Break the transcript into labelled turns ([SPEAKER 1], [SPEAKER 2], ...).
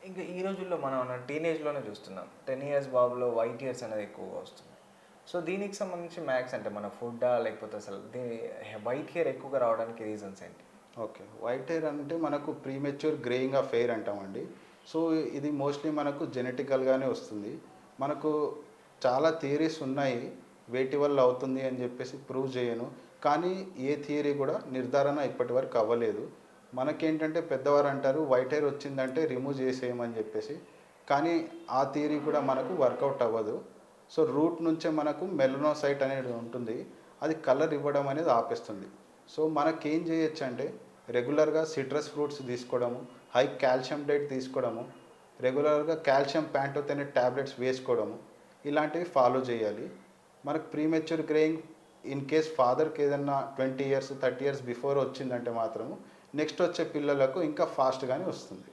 [SPEAKER 1] ఇంకా ఈ రోజుల్లో మనం టీనేజ్‌లోనే చూస్తున్నాం. 10 ఇయర్స్ బాబులో వైట్ ఇయర్స్ అనేది ఎక్కువగా వస్తున్నాయి. సో, దీనికి సంబంధించి మ్యాథ్స్ అంటే మన ఫుడ్డా? లేకపోతే అసలు వైట్ హెయిర్ ఎక్కువగా రావడానికి రీజన్స్ ఏంటి?
[SPEAKER 2] ఓకే. వైట్ హెయిర్ అంటే మనకు ప్రీమెచ్యూర్ గ్రేయింగ్ ఆఫ్ హెయిర్ అంటామండి. సో, ఇది మోస్ట్‌లీ మనకు జెనెటికల్‌గానే వస్తుంది. మనకు చాలా థియరీస్ ఉన్నాయి. వేటి వల్ల అవుతుంది అని చెప్పేసి ప్రూవ్ చేయను. కానీ ఏ థియరీ కూడా నిర్ధారణ ఇప్పటివరకు అవ్వలేదు. మనకేంటంటే పెద్దవారు అంటారు వైట్ హెయిర్ వచ్చిందంటే రిమూవ్ చేసేయమని చెప్పేసి. కానీ ఆ థియరీ కూడా మనకు వర్కౌట్ అవ్వదు. సో, రూట్ నుంచే మనకు మెలనోసైట్ అనేది ఉంటుంది. అది కలర్ ఇవ్వడం అనేది ఆపేస్తుంది. సో, మనకేం చేయొచ్చంటే రెగ్యులర్‌గా సిట్రస్ ఫ్రూట్స్ తీసుకోవడము, హై కాల్షియం డైట్ తీసుకోవడము, రెగ్యులర్‌గా కాల్షియం ప్యాంటోథెనిక్ టాబ్లెట్స్ వేసుకోవడము, ఇలాంటివి ఫాలో చేయాలి. మనకు ప్రీమెచ్యూర్ గ్రేయింగ్ ఇన్ కేస్ ఫాదర్‌కి ఏదన్నా 20 ఇయర్స్, 30 ఇయర్స్ బిఫోర్ వచ్చిందంటే మాత్రము నెక్స్ట్ వచ్చే పిల్లలకు ఇంకా ఫాస్ట్‌గానే వస్తుంది.